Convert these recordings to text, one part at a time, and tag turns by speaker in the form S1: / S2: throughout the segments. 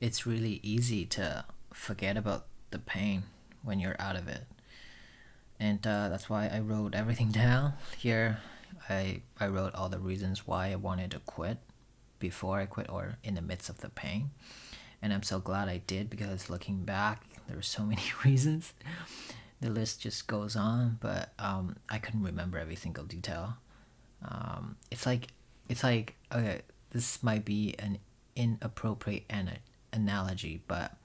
S1: it's really easy to forget about the pain when you're out of it. And that's why I wrote everything down here. I wrote all the reasons why I wanted to quit before I quit or in the midst of the pain. And I'm so glad I did, because looking back, there were so many reasons. The list just goes on, but I couldn't remember every single detail. It's like okay, this might be an inappropriate analogy, but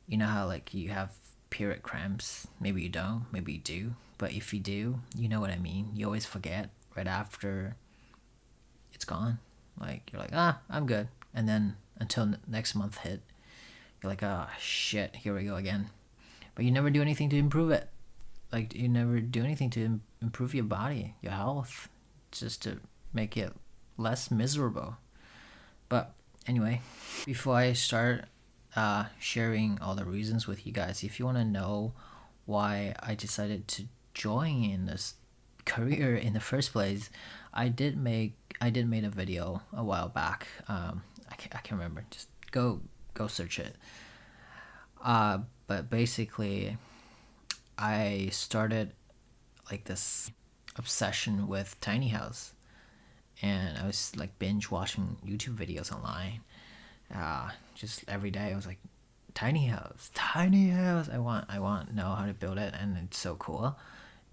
S1: you know how like you have period cramps? Maybe you don't, maybe you do. But if you do, you know what I mean. You always forget right after it's gone. Like you're like, I'm good, and then until next month hit, you're like, shit, here we go again. But you never do anything to improve it. Like you never do anything to improve your body, your health, just to make it less miserable. But anyway, before I start sharing all the reasons with you guys, if you want to know why I decided to join in this career in the first place, I did make a video a while back. I can't remember. Just go search it. But basically, I started like this obsession with tiny house, and I was like binge watching YouTube videos online. Just every day I was like, tiny house, tiny house. I want to know how to build it, and it's so cool.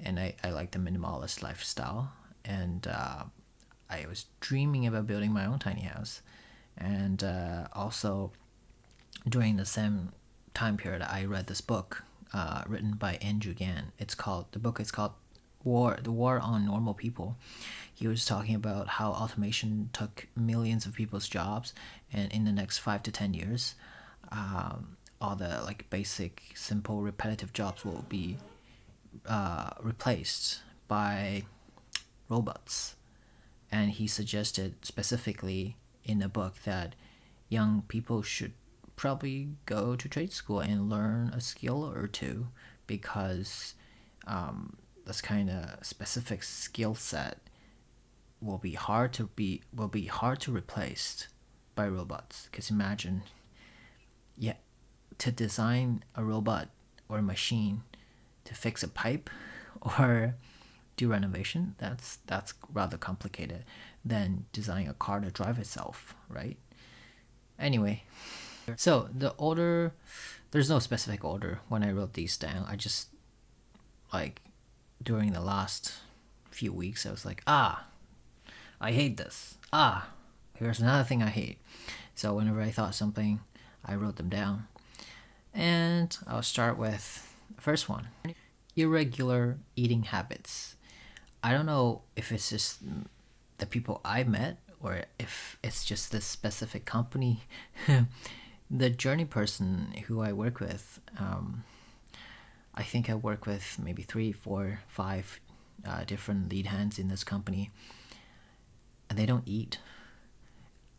S1: And I like the minimalist lifestyle, and I was dreaming about building my own tiny house. And also during the same time period, I read this book written by Andrew Gann. The book is called The War on Normal People. He was talking about how automation took millions of people's jobs, and in the next 5 to 10 years, all the like basic, simple, repetitive jobs will be replaced by robots. And he suggested specifically in the book that young people should probably go to trade school and learn a skill or two, because this kind of specific skill set will be hard to replace by robots. Because imagine, yeah, to design a robot or a machine to fix a pipe or do renovation, that's rather complicated than designing a car to drive itself, right? Anyway, so the order, there's no specific order when I wrote these down. I just like during the last few weeks, I was like, I hate this. Here's another thing I hate. So whenever I thought something, I wrote them down. And I'll start with the first one: irregular eating habits. I don't know if it's just the people I met or if it's just this specific company. The journey person who I work with, I think I work with maybe 3, 4, 5 different lead hands in this company, and they don't eat.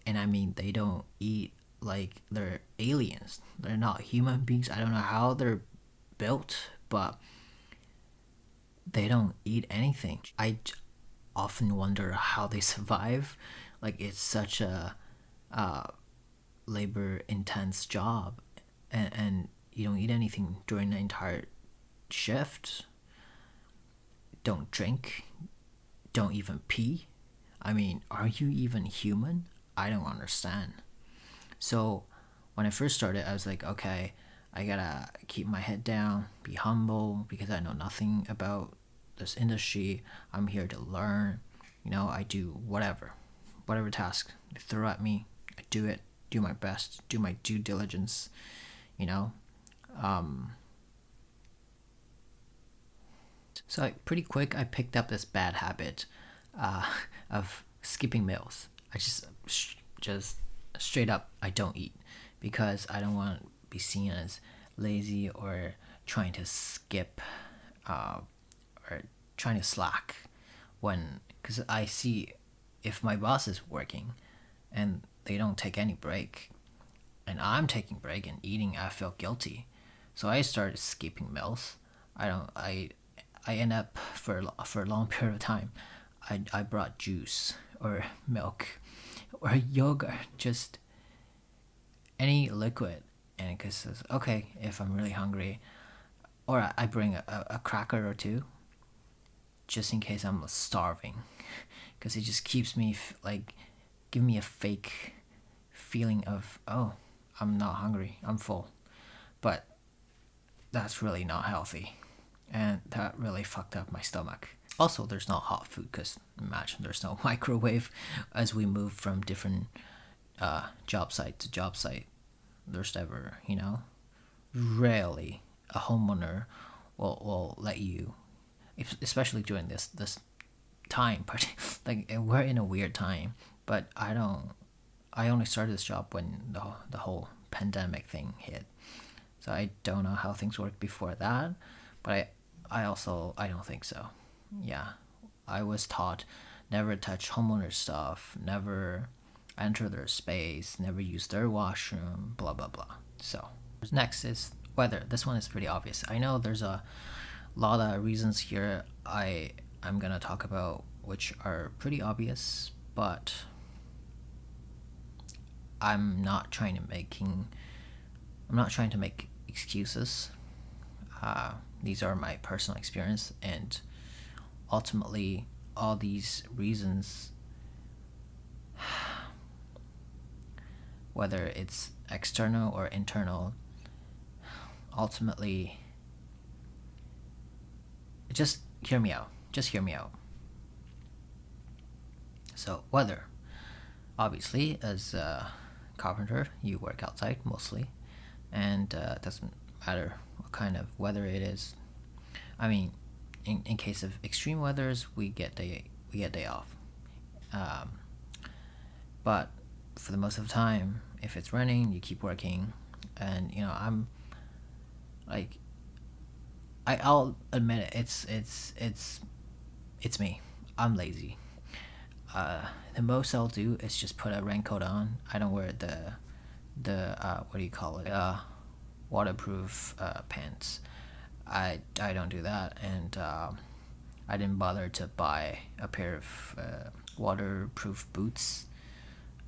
S1: And I mean, they don't eat like they're aliens. They're not human beings. I don't know how they're built, but they don't eat anything. I often wonder how they survive. Like it's such a labor intense job, and you don't eat anything during the entire shift. Don't drink. Don't even pee. I mean, are you even human? I don't understand. So when I first started, I was like, okay, I gotta keep my head down, be humble, because I know nothing about this industry. I'm here to learn. I do whatever task they throw at me. I do it, do my best, do my due diligence. You know, so like pretty quick, I picked up this bad habit uh, of skipping meals. I just straight up, I don't eat, because I don't want to be seen as lazy or trying to skip uh, or trying to slack, when because I see if my boss is working and they don't take any break, and I'm taking break and eating, I feel guilty. So I started skipping meals. I end up for a long period of time, I brought juice or milk or yogurt, just any liquid, and because okay, if I'm really hungry, or I bring a cracker or two, just in case I'm starving, because it just keeps me like give me a fake feeling of, oh, I'm not hungry, I'm full, but that's really not healthy, and that really fucked up my stomach. Also, there's no hot food because imagine there's no microwave as we move from different job site to job site. There's never, rarely a homeowner will let you, especially during this time. Like we're in a weird time, but I only started this job when the whole pandemic thing hit, so I don't know how things worked before that, but I don't think so. Yeah, I was taught never touch homeowner stuff, never enter their space, never use their washroom, blah blah blah. So next is weather. This one is pretty obvious. I know there's a lot of reasons here I'm gonna talk about which are pretty obvious, but I'm not trying to making I'm not trying to make excuses. These are my personal experience, and ultimately, all these reasons, whether it's external or internal, ultimately, just hear me out. Just hear me out. So, weather. Obviously, as a carpenter, you work outside mostly, and it doesn't matter what kind of weather it is. I mean, in case of extreme weathers, we get day off. But for the most of the time, if it's raining, you keep working, and I'm like, I'll admit it. It's me. I'm lazy. The most I'll do is just put a raincoat on. I don't wear the what do you call it? Waterproof pants. I don't do that, and I didn't bother to buy a pair of waterproof boots,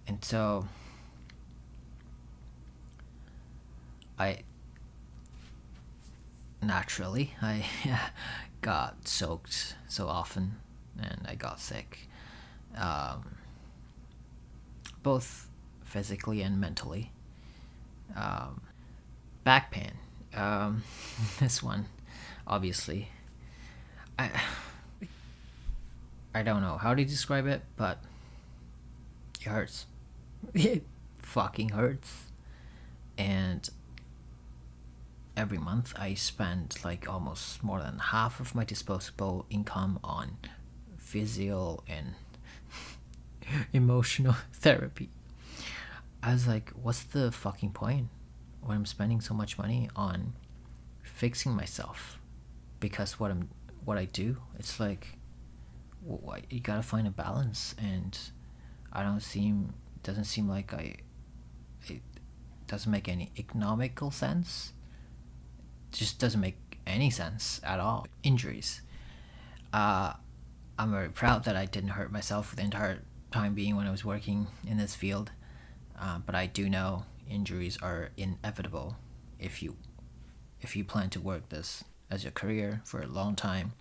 S1: and so I naturally I got soaked so often, and I got sick, both physically and mentally. Back pain. This one, obviously, I I don't know how to describe it, but it hurts. It fucking hurts, and every month I spend like almost more than half of my disposable income on physio and emotional therapy. I was like, what's the fucking point when I'm spending so much money on fixing myself? Because what I do, it's like, you gotta find a balance, and I don't seem doesn't seem like it doesn't make any economical sense. It just doesn't make any sense at all. Injuries. I'm very proud that I didn't hurt myself the entire time being when I was working in this field. But I do know injuries are inevitable if you plan to work this as your career for a long time.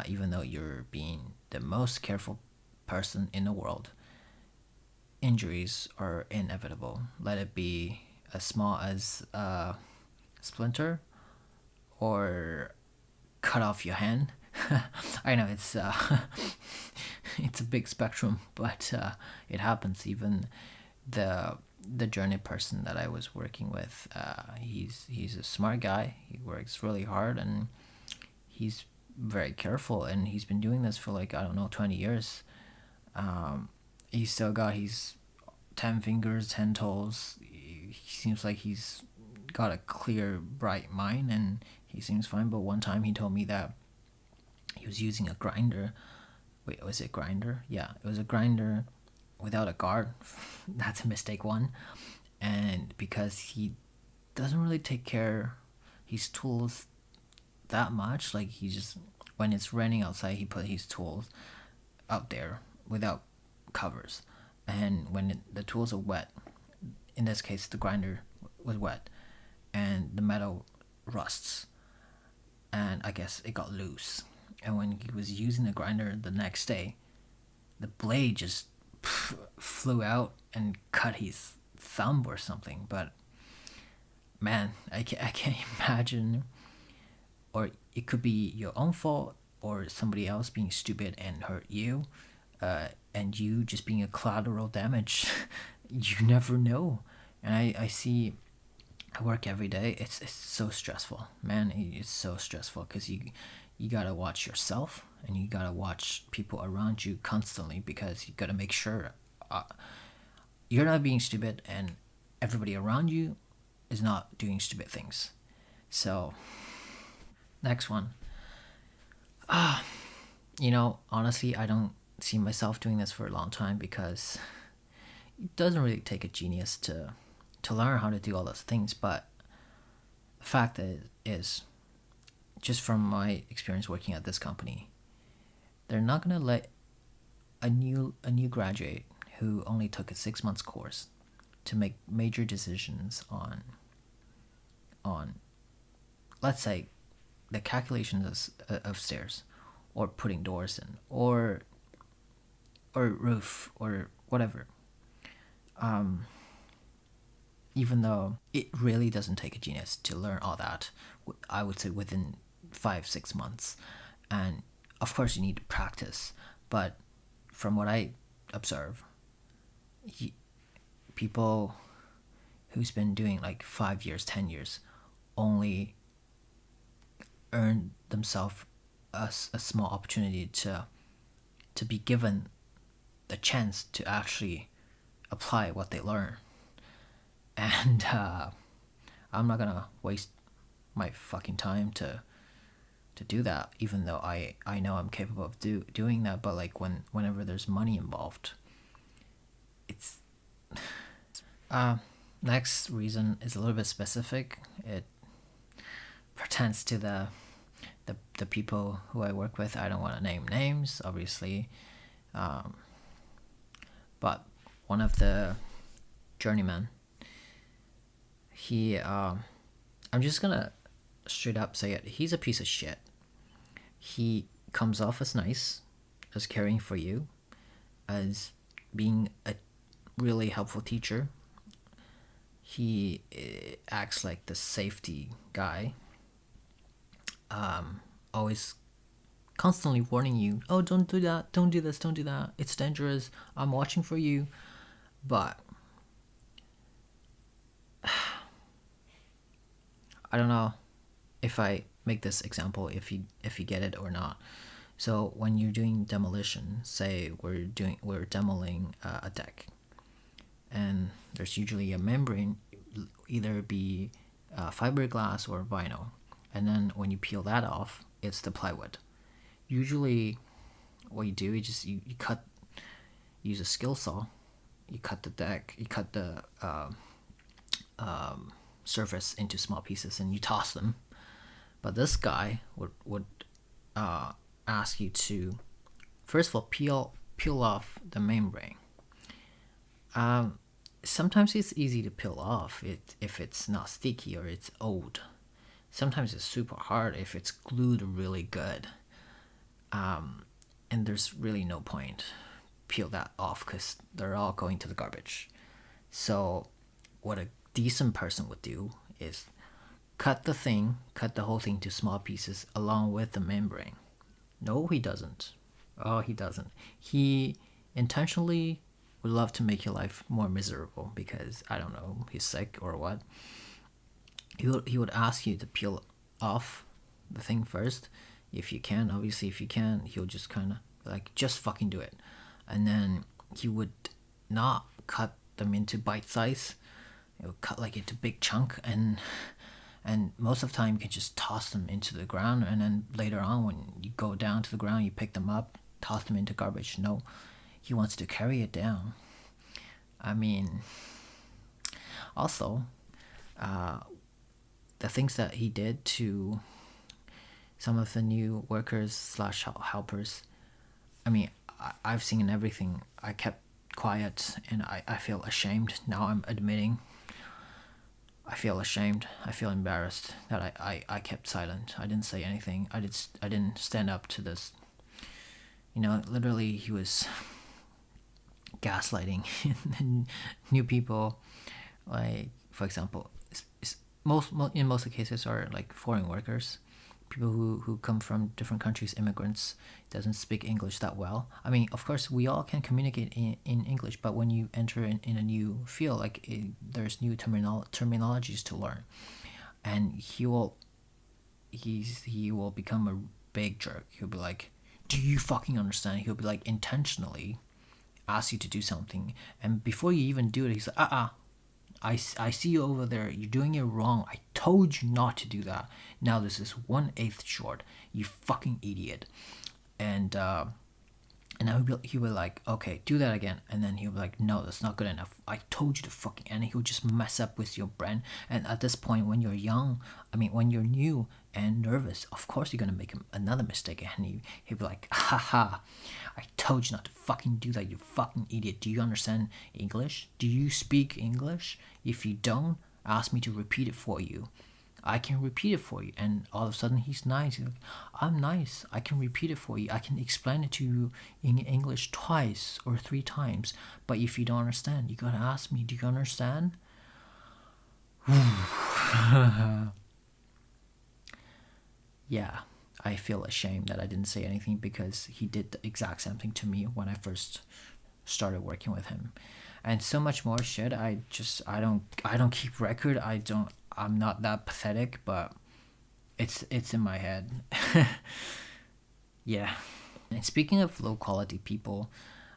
S1: Even though you're being the most careful person in the world, injuries are inevitable. Let it be as small as a splinter or cut off your hand. I know it's it's a big spectrum, but it happens. Even the journey person that I was working with, he's a smart guy. He works really hard, and he's very careful, and he's been doing this for like, I don't know, 20 years. He's still got his 10 fingers, 10 toes. He seems like he's got a clear, bright mind, and he seems fine. But one time he told me that he was using a grinder. Wait, was it grinder? Yeah, it was a grinder without a guard. That's a mistake one. And because he doesn't really take care his tools that much, like he just, when it's raining outside, he put his tools out there without covers, and when the tools are wet, in this case the grinder was wet and the metal rusts, and I guess it got loose. And when he was using the grinder the next day, the blade just flew out and cut his thumb or something. But man, I can't imagine. Or it could be your own fault, or somebody else being stupid and hurt you, and you just being a collateral damage. You never know. And I work every day. It's so stressful, man. It's so stressful because you gotta watch yourself and you gotta watch people around you constantly, because you gotta make sure you're not being stupid and everybody around you is not doing stupid things. So, next one. Honestly, I don't see myself doing this for a long time, because it doesn't really take a genius to learn how to do all those things. But the fact is, just from my experience working at this company, they're not gonna let a new graduate who only took a 6 months course to make major decisions on let's say the calculations of stairs, or putting doors in, or roof, or whatever. Even though it really doesn't take a genius to learn all that, I would say within 5-6 months. And of course you need to practice, but from what I observe, people who's been doing like 5 years, 10 years, only earn themselves a small opportunity to be given the chance to actually apply what they learn. And I'm not gonna waste my fucking time to do that, even though I know I'm capable of doing that. But like whenever there's money involved, it's next reason is a little bit specific. It pertains to the people who I work with. I don't want to name names, obviously, but one of the journeymen, I'm just gonna straight up say it, he's a piece of shit. He comes off as nice, as caring for you, as being a really helpful teacher. He acts like the safety guy, always constantly warning you, oh, don't do that, don't do this, don't do that, it's dangerous, I'm watching for you. But I don't know if I make this example, if you get it or not. So when you're doing demolition, say we're demoling a deck, and there's usually a membrane, either be fiberglass or vinyl, and then when you peel that off, it's the plywood. Usually what you do is just you cut, use a skill saw, you cut the deck, you cut the surface into small pieces and you toss them. But this guy would ask you to first of all peel off the membrane. Sometimes it's easy to peel off if it's not sticky or it's old. Sometimes it's super hard if it's glued really good. And there's really no point peel that off because they're all going to the garbage. So what a decent person would do is cut the whole thing to small pieces along with the membrane. No, he doesn't. Oh, he doesn't. He intentionally would love to make your life more miserable because, I don't know, he's sick or what. He would ask you to peel off the thing first. If you can, obviously, if you can, he'll just kind of like, just fucking do it. And then he would not cut them into bite size. It would cut like into big chunk, and most of the time you can just toss them into the ground, and then later on when you go down to the ground, you pick them up, toss them into garbage. No, he wants to carry it down. I mean, also, the things that he did to some of the new workers / helpers, I mean, I've seen everything. I kept quiet, and I feel ashamed. Now I'm admitting I feel ashamed. I feel embarrassed that I kept silent. I didn't say anything. I didn't stand up to this. Literally he was gaslighting new people. Like, for example, in most of the cases are like foreign workers, people who come from different countries, immigrants, doesn't speak English that well. I mean, of course, we all can communicate in English, but when you enter in a new field, like there's new terminologies to learn, and he will become a big jerk. He'll be like, "Do you fucking understand?" He'll be like intentionally ask you to do something, and before you even do it, he's like, I see you over there. You're doing it wrong. I told you not to do that. Now this is 1/8 short. You fucking idiot." And he'll be like, "Okay, do that again." And then he'll be like, "No, that's not good enough. I told you to fucking." And he'll just mess up with your brain. And at this point, when you're young, when you're new and nervous, of course you're gonna make another mistake. And he'll be like, "Haha, I told you not to fucking do that. You fucking idiot. Do you understand English? Do you speak English? If you don't, ask me to repeat it for you. I can repeat it for you." And all of a sudden he's nice. He's like, "I'm nice. I can repeat it for you. I can explain it to you in English twice or 3 times. But if you don't understand, you gotta ask me, do you understand?" Yeah, I feel ashamed that I didn't say anything, because he did the exact same thing to me when I first started working with him. And so much more shit. I don't keep record. I'm not that pathetic, but it's in my head. Yeah. And speaking of low quality people,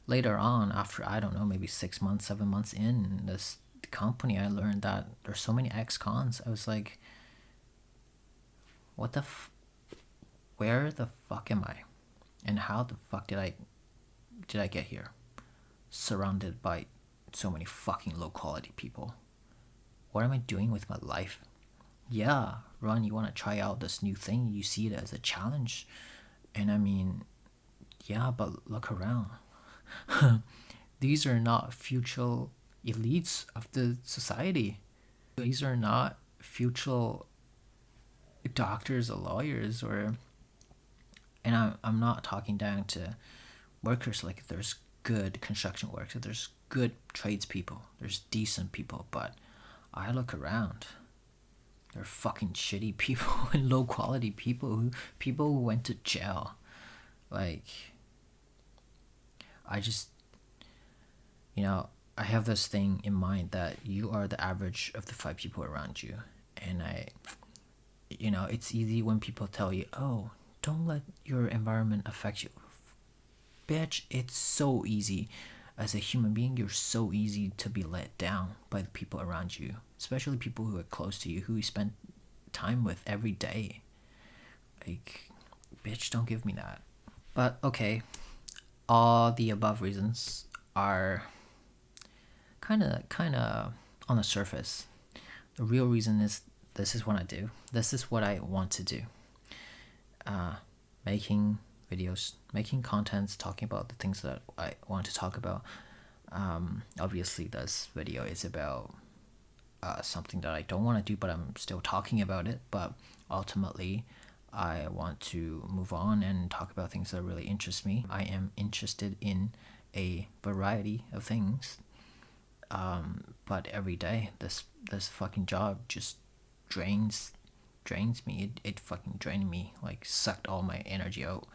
S1: later on, after, I don't know, maybe 6 months, 7 months in this company, I learned that there's so many ex-cons. I was like, what the where the fuck am I? And how the fuck did I get here? Surrounded by so many fucking low quality people. What am I doing with my life? Yeah, Ron, you want to try out this new thing, you see it as a challenge. And I mean, yeah, but look around. These are not future elites of the society. These are not future doctors or lawyers, and I'm not talking down to workers. Like, there's good construction workers, there's good tradespeople, there's decent people, but I look around, they're fucking shitty people and low quality people who went to jail. Like, I just, I have this thing in mind that you are the average of the 5 people around you. And it's easy when people tell you, "Oh, don't let your environment affect you." Bitch, it's so easy. As a human being, you're so easy to be let down by the people around you, especially people who are close to you, who you spend time with every day. Like, bitch, don't give me that. But okay, all the above reasons are kind of on the surface. The real reason is, this is what I do. This is what I want to do. Making videos, making contents, talking about the things that I want to talk about. Obviously, this video is about something that I don't want to do, but I'm still talking about it. But ultimately, I want to move on and talk about things that really interest me. I am interested in a variety of things. But every day, this fucking job just drains me. It fucking drained me, like sucked all my energy out.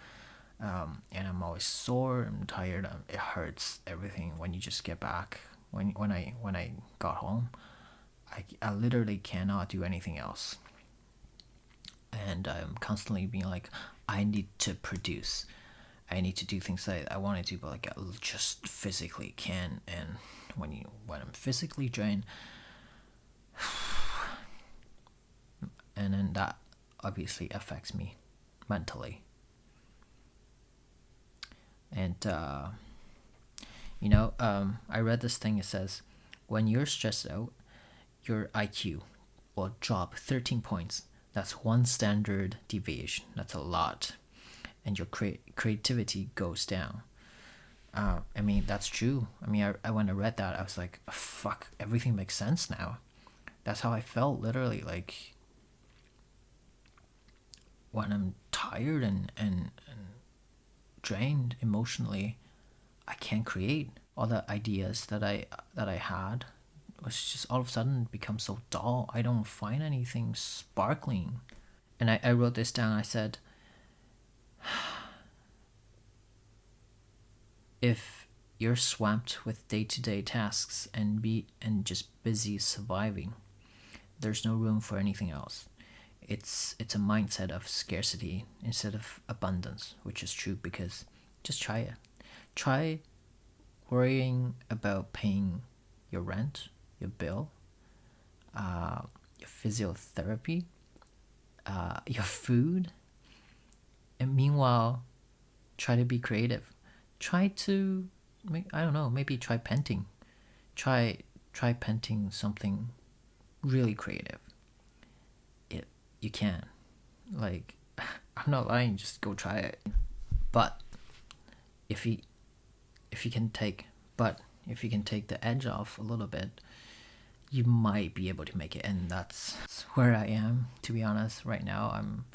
S1: And I'm always sore, I'm tired, it hurts, everything. When you just get back, when I got home, I literally cannot do anything else. And I'm constantly being like, I need to produce, I need to do things that I want to do, but like, I just physically can. And when I'm physically drained, and then that obviously affects me mentally. And I read this thing. It says, when you're stressed out, your IQ will drop 13 points. That's 1 standard deviation. That's a lot. And your creativity goes down. I mean, that's true. I mean, I when I read that, I was like, fuck, everything makes sense now. That's how I felt, literally. Like, when I'm tired and drained emotionally, I can't create. All the ideas that I had was just all of a sudden become so dull. I don't find anything sparkling. And I wrote this down. I said, if you're swamped with day-to-day tasks and just busy surviving, there's no room for anything else. It's a mindset of scarcity instead of abundance, which is true, because just try it. Try worrying about paying your rent, your bill, your physiotherapy, your food, and meanwhile try to be creative. Try to I don't know, maybe try painting. Try painting something really creative. You can. Like, I'm not lying, just go try it. But if you if you can take but if you can take the edge off a little bit, you might be able to make it. And that's where I am, to be honest. Right now I'm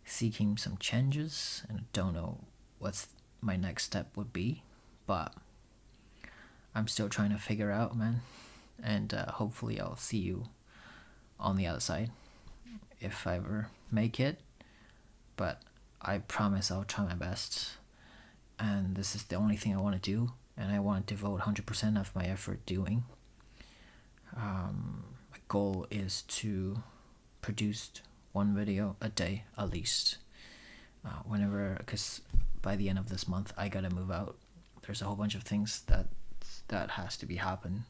S1: seeking some changes and I don't know what's my next step would be, but I'm still trying to figure out, man. And hopefully I'll see you on the other side if I ever make it. But I promise I'll try my best. And this is the only thing I want to do, and I want to devote 100% of my effort doing. My goal is to produce one video a day at least. Whenever, because by the end of this month I gotta move out. There's a whole bunch of things that has to be happen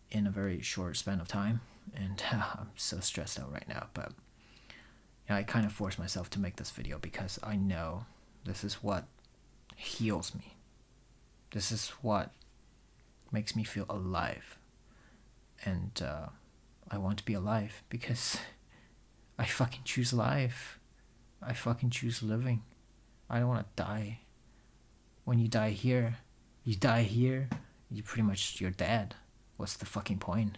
S1: in a very short span of time, and I'm so stressed out right now. But I kind of force myself to make this video because I know this is what heals me. This is what makes me feel alive. And I want to be alive because I fucking choose life. I fucking choose living. I don't want to die. When you die here, you pretty much, you're dead. What's the fucking point?